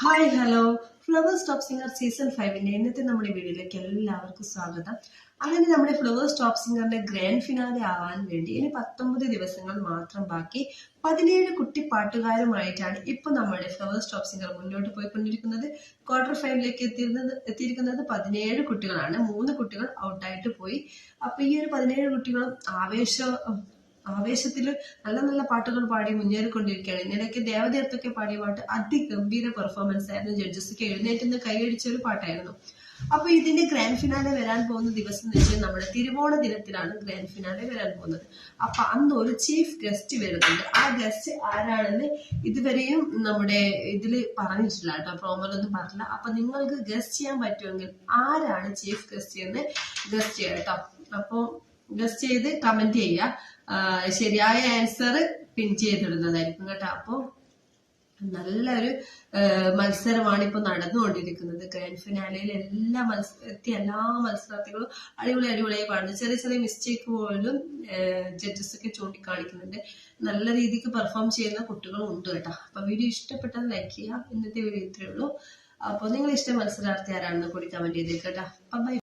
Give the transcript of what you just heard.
Hi hello flowers top singer season 5 ഇന്നത്തെ നമ്മുടെ വീഡിയോയിലേക്ക് എല്ലാവർക്കും സ്വാഗതം. അങ്ങനെ നമ്മുടെ ഫ്ലവേഴ്സ് ടോപ്പ് സിംഗറിന്റെ ഗ്രാൻഡ് ഫിനാലെ ആവാൻ വേണ്ടി ഇനി 19 ദിവസങ്ങൾ മാത്രം ബാക്കി. 17 കുട്ടി പാട്ടുകാരുമായിട്ടാണ് ഇപ്പൊ നമ്മുടെ ഫ്ലവേഴ്സ് ടോപ്പ് സിംഗർ മുന്നോട്ട് പോയിക്കൊണ്ടിരിക്കുന്നത്. ക്വാർട്ടർ ഫൈനലിലേക്ക് എത്തിയിരിക്കുന്നത് 17 കുട്ടികളാണ്. 3 കുട്ടികൾ ഔട്ടായിട്ട് പോയി. അപ്പൊ ഈ ഒരു 17 കുട്ടികളും ആവേശത്തിൽ നല്ല നല്ല പാട്ടുകൾ പാടി മുന്നേറിക്കൊണ്ടിരിക്കുകയാണ്. ഇതിനിടയ്ക്ക് ദേവതീർത്തൊക്കെ പാടിയ പാട്ട് അതിഗംഭീര പെർഫോമൻസ് ആയിരുന്നു. ജഡ്ജസൊക്കെ എഴുന്നേറ്റ് കൈയടിച്ച ഒരു പാട്ടായിരുന്നു. അപ്പൊ ഇതിന്റെ ഗ്രാൻഡ് ഫിനാലെ വരാൻ പോകുന്ന ദിവസം എന്ന് വെച്ചാൽ നമ്മുടെ തിരുവോണ ദിനത്തിലാണ് ഗ്രാൻഡ് ഫിനാലെ വരാൻ പോകുന്നത്. അപ്പൊ അന്ന് ഒരു ചീഫ് ഗസ്റ്റ് വരുന്നുണ്ട്. ആ ഗസ്റ്റ് ആരാണെന്ന് ഇതുവരെയും നമ്മുടെ ഇതില് പറഞ്ഞിട്ടില്ല കേട്ടോ, പ്രോമോലൊന്നും പറഞ്ഞില്ല. അപ്പൊ നിങ്ങൾക്ക് ഗസ്റ്റ് ചെയ്യാൻ പറ്റുമെങ്കിൽ ആരാണ് ചീഫ് ഗസ്റ്റ് എന്ന് ഗസ്റ്റ് ചെയ്യാം കേട്ടോ. അപ്പൊ ഗസ്റ്റ് ചെയ്ത് കമന്റ് ചെയ്യുക. ശരിയായ ആൻസർ പിൻ ചെയ്തിടുന്നതായിരിക്കും കേട്ടോ. അപ്പൊ നല്ലൊരു മത്സരമാണ് ഇപ്പൊ നടന്നുകൊണ്ടിരിക്കുന്നത്. ഗ്രാൻഡ് ഫിനാലയിൽ എല്ലാ മത്സരാർത്ഥികളും അടിപൊളിയായി പാടുന്നു. ചെറിയ ചെറിയ മിസ്റ്റേക്ക് പോലും ജഡ്ജസ് ഒക്കെ ചൂണ്ടിക്കാണിക്കുന്നുണ്ട്. നല്ല രീതിക്ക് പെർഫോം ചെയ്യുന്ന കുട്ടികളും ഉണ്ട് കേട്ടോ. അപ്പൊ വീഡിയോ ഇഷ്ടപ്പെട്ടാൽ ലൈക്ക് ചെയ്യാം. ഇന്നത്തെ വീഡിയോ ഇത്രയേ ഉള്ളൂ. അപ്പൊ നിങ്ങൾ ഇഷ്ടം മത്സരാർത്ഥി ആരാണെന്ന് കൂടി കമന്റ് ചെയ്തേക്കട്ടോ. ബൈ.